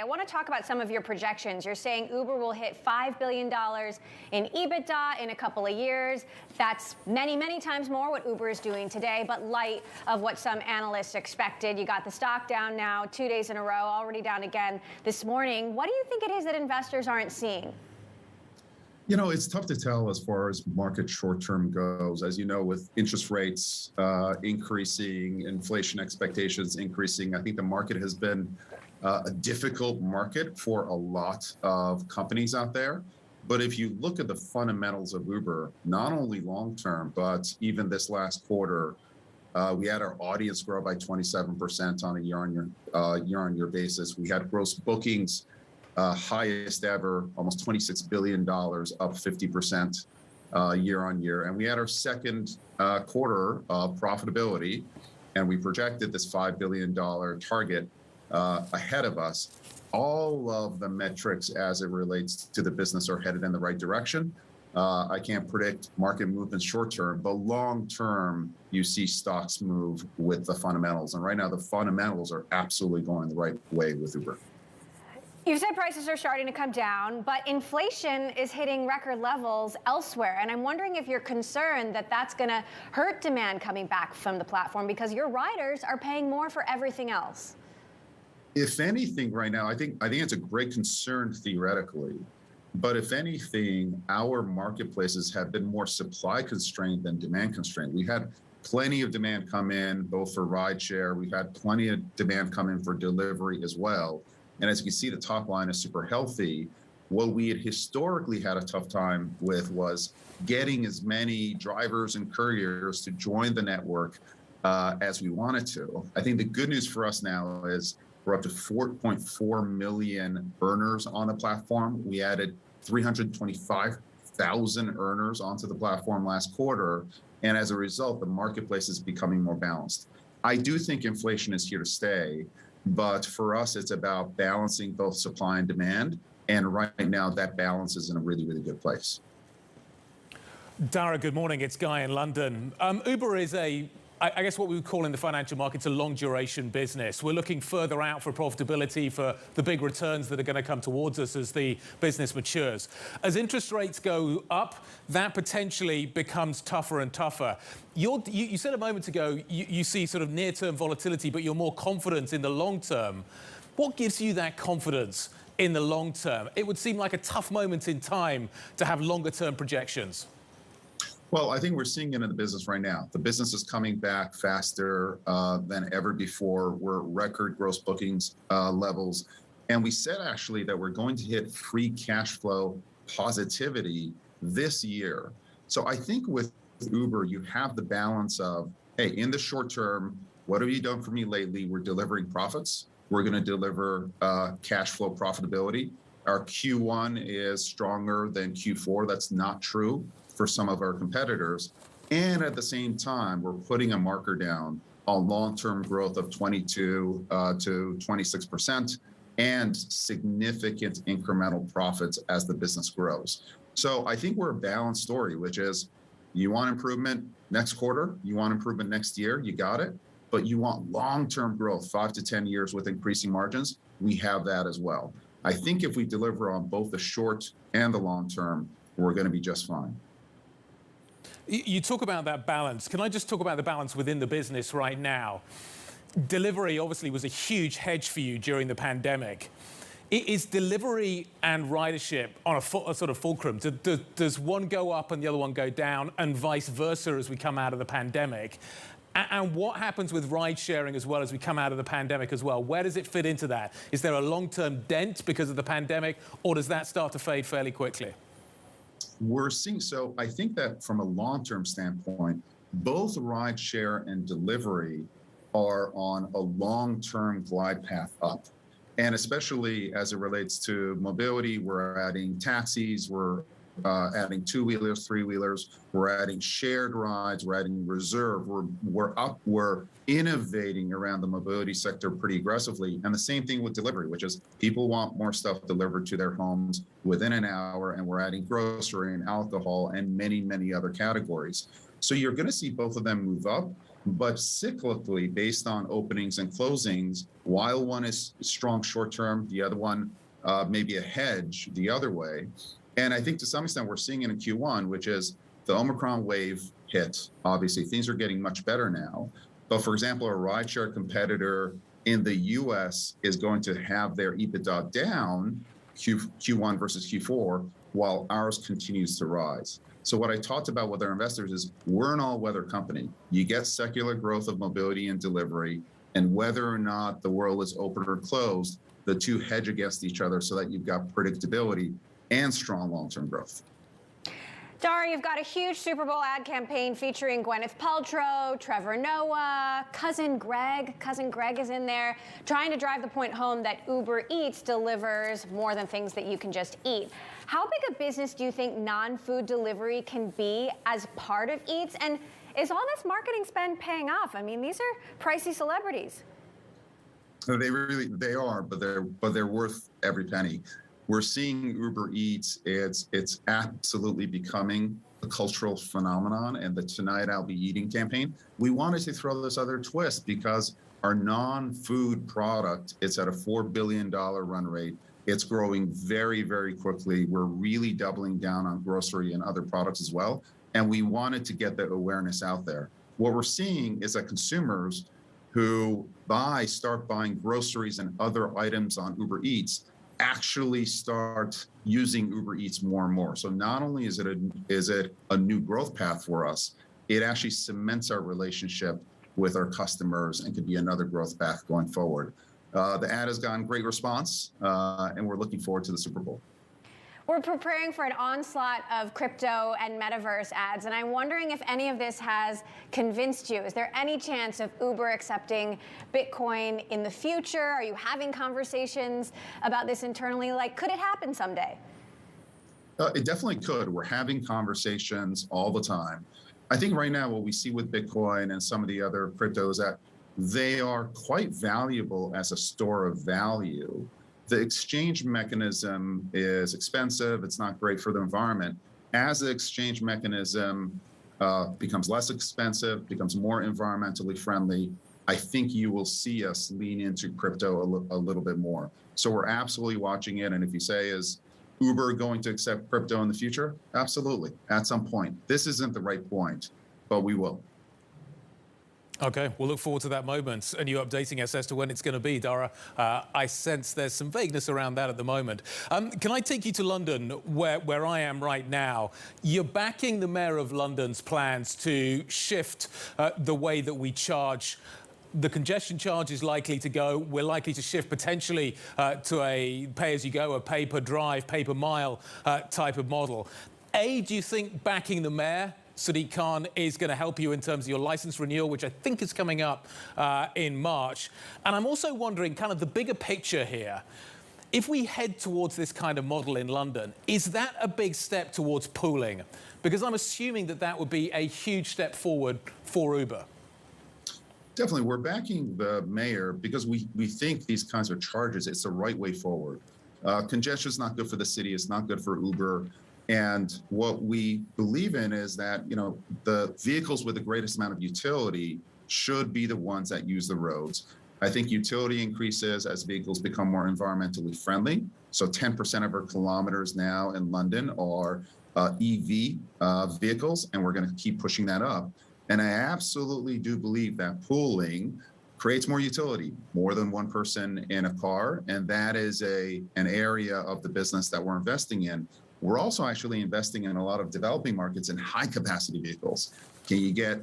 I want to talk about some of your projections. You're saying Uber will hit $5 billion in EBITDA in a couple of years. That's many, many times more what Uber is doing today, but light of what some analysts expected. You got the stock down now 2 days in a row, already down again this morning. What do you think it is that investors aren't seeing? You know, it's tough to tell as far as market short-term goes. As you know, with interest rates increasing, inflation expectations increasing, I think the market has been a difficult market for a lot of companies out there. But if you look at the fundamentals of Uber, not only long-term, but even this last quarter, we had our audience grow by 27% on a year-on-year basis. We had gross bookings highest ever, almost $26 billion, up 50% year on year. And we had our second quarter of profitability, and we projected this $5 billion target ahead of us. All of the metrics as it relates to the business are headed in the right direction. I can't predict market movements short term, but long term, you see stocks move with the fundamentals. And right now, the fundamentals are absolutely going the right way with Uber. You said prices are starting to come down, but inflation is hitting record levels elsewhere. And I'm wondering if you're concerned that that's going to hurt demand coming back from the platform because your riders are paying more for everything else. If anything, right now, I think it's a great concern theoretically. But if anything, our marketplaces have been more supply constrained than demand constrained. We've had plenty of demand come in, both for rideshare. We've had plenty of demand come in for delivery as well. And as you can see, the top line is super healthy. What we had historically had a tough time with was getting as many drivers and couriers to join the network as we wanted to. I think the good news for us now is we're up to 4.4 million earners on the platform. We added 325,000 earners onto the platform last quarter. And as a result, the marketplace is becoming more balanced. I do think inflation is here to stay. But for us, it's about balancing both supply and demand. And right now, that balance is in a really, really good place. Dara, good morning. It's Guy in London. Uber is I guess what we would call in the financial markets a long duration business. We're looking further out for profitability, for the big returns that are going to come towards us as the business matures. As interest rates go up, that potentially becomes tougher and tougher. You said a moment ago you see sort of near-term volatility, but you're more confident in the long term. What gives you that confidence in the long term? It would seem like a tough moment in time to have longer-term projections. Well, I think we're seeing it in the business right now. The business is coming back faster than ever before. We're at record gross bookings levels. And we said actually that we're going to hit free cash flow positivity this year. So I think with Uber, you have the balance of, hey, in the short term, what have you done for me lately? We're delivering profits. We're going to deliver cash flow profitability. Our Q1 is stronger than Q4. That's not true for some of our competitors. And at the same time, we're putting a marker down on long-term growth of 22 to 26% and significant incremental profits as the business grows. So I think we're a balanced story, which is you want improvement next quarter, you want improvement next year, you got it. But you want long-term growth, 5 to 10 years with increasing margins, we have that as well. I think if we deliver on both the short and the long term, we're going to be just fine. You talk about that balance. Can I just talk about the balance within the business right now? Delivery obviously was a huge hedge for you during the pandemic. Is delivery and ridership on a sort of fulcrum? Does one go up and the other one go down, and vice versa as we come out of the pandemic? And what happens with ride sharing as well as we come out of the pandemic as well? Where does it fit into that? Is there a long-term dent because of the pandemic, or does that start to fade fairly quickly? We're seeing, so I think that from a long-term standpoint, both rideshare and delivery are on a long-term glide path up. And especially as it relates to mobility, we're adding taxis, we're adding two-wheelers, three-wheelers, we're adding shared rides, we're adding reserve, we're innovating around the mobility sector pretty aggressively. And the same thing with delivery, which is people want more stuff delivered to their homes within an hour, and we're adding grocery and alcohol and many, many other categories. So you're going to see both of them move up. But cyclically, based on openings and closings, while one is strong short term, the other one may be a hedge the other way. And I think to some extent we're seeing it in Q1, which is the Omicron wave hit. Obviously, things are getting much better now. But for example, a rideshare competitor in the US is going to have their EBITDA down Q1 versus Q4, while ours continues to rise. So what I talked about with our investors is we're an all-weather company. You get secular growth of mobility and delivery, and whether or not the world is open or closed, the two hedge against each other so that you've got predictability and strong long-term growth. Dara, you've got a huge Super Bowl ad campaign featuring Gwyneth Paltrow, Trevor Noah, Cousin Greg. Cousin Greg is in there, trying to drive the point home that Uber Eats delivers more than things that you can just eat. How big a business do you think non-food delivery can be as part of Eats? And is all this marketing spend paying off? I mean, these are pricey celebrities. They are, but they're worth every penny. We're seeing Uber Eats, it's absolutely becoming a cultural phenomenon, and the Tonight I'll Be Eating campaign. We wanted to throw this other twist because our non-food product, it's at a $4 billion run rate. It's growing very, very quickly. We're really doubling down on grocery and other products as well. And we wanted to get the awareness out there. What we're seeing is that consumers who start buying groceries and other items on Uber Eats actually start using Uber Eats more and more. So not only is it a new growth path for us, it actually cements our relationship with our customers and could be another growth path going forward. The ad has gotten great response, and we're looking forward to the Super Bowl. We're preparing for an onslaught of crypto and metaverse ads, and I'm wondering if any of this has convinced you. Is there any chance of Uber accepting Bitcoin in the future? Are you having conversations about this internally? Like, could it happen someday? It definitely could. We're having conversations all the time. I think right now what we see with Bitcoin and some of the other cryptos that they are quite valuable as a store of value. The exchange mechanism is expensive. It's not great for the environment. As the exchange mechanism becomes less expensive, becomes more environmentally friendly, I think you will see us lean into crypto a little bit more. So we're absolutely watching it. And if you say, is Uber going to accept crypto in the future? Absolutely, at some point. This isn't the right point, but we will. Okay, we'll look forward to that moment and you updating us as to when it's going to be, Dara. I sense there's some vagueness around that at the moment. Can I take you to London, where I am right now? You're backing the Mayor of London's plans to shift the way that we charge. The congestion charge is likely to go. We're likely to shift potentially to a pay-as-you-go, a pay-per-drive, pay-per-mile type of model. A, do you think backing the Mayor, Sadiq Khan, is going to help you in terms of your license renewal, which I think is coming up in March? And I'm also wondering kind of the bigger picture here. If we head towards this kind of model in London, is that a big step towards pooling? Because I'm assuming that that would be a huge step forward for Uber. Definitely. We're backing the mayor because we think these kinds of charges, it's the right way forward. Congestion is not good for the city. It's not good for Uber. And what we believe in is that, the vehicles with the greatest amount of utility should be the ones that use the roads. I think utility increases as vehicles become more environmentally friendly. So 10% of our kilometers now in London are EV vehicles, and we're going to keep pushing that up. And I absolutely do believe that pooling creates more utility, more than one person in a car. And that is an area of the business that we're investing in. We're also actually investing in a lot of developing markets in high capacity vehicles. Can you get,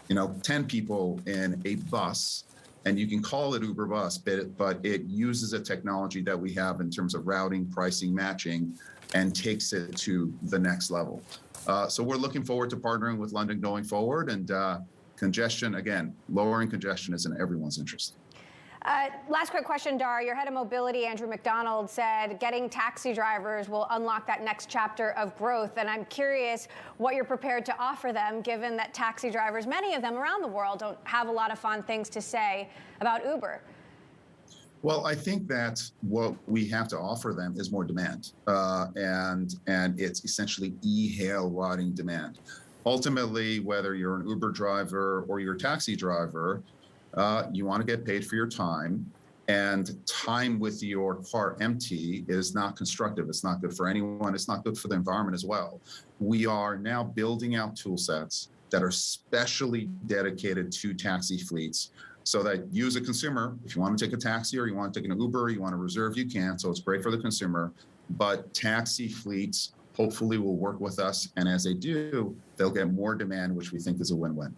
10 people in a bus, and you can call it Uber Bus, but it uses a technology that we have in terms of routing, pricing, matching, and takes it to the next level. So we're looking forward to partnering with London going forward, and congestion, again, lowering congestion is in everyone's interest. Last quick question, Dara. Your head of mobility, Andrew McDonald, said getting taxi drivers will unlock that next chapter of growth. And I'm curious what you're prepared to offer them, given that taxi drivers, many of them around the world, don't have a lot of fond things to say about Uber. Well, I think that what we have to offer them is more demand, and it's essentially e-hail riding demand. ultimately, whether you're an Uber driver or you're a taxi driver, you want to get paid for your time. And time with your car empty is not constructive. It's not good for anyone. It's not good for the environment as well. We are now building out tool sets that are specially dedicated to taxi fleets so that you as a consumer, if you want to take a taxi or you want to take an Uber, you want to reserve, you can. So it's great for the consumer. But taxi fleets hopefully will work with us. And as they do, they'll get more demand, which we think is a win-win.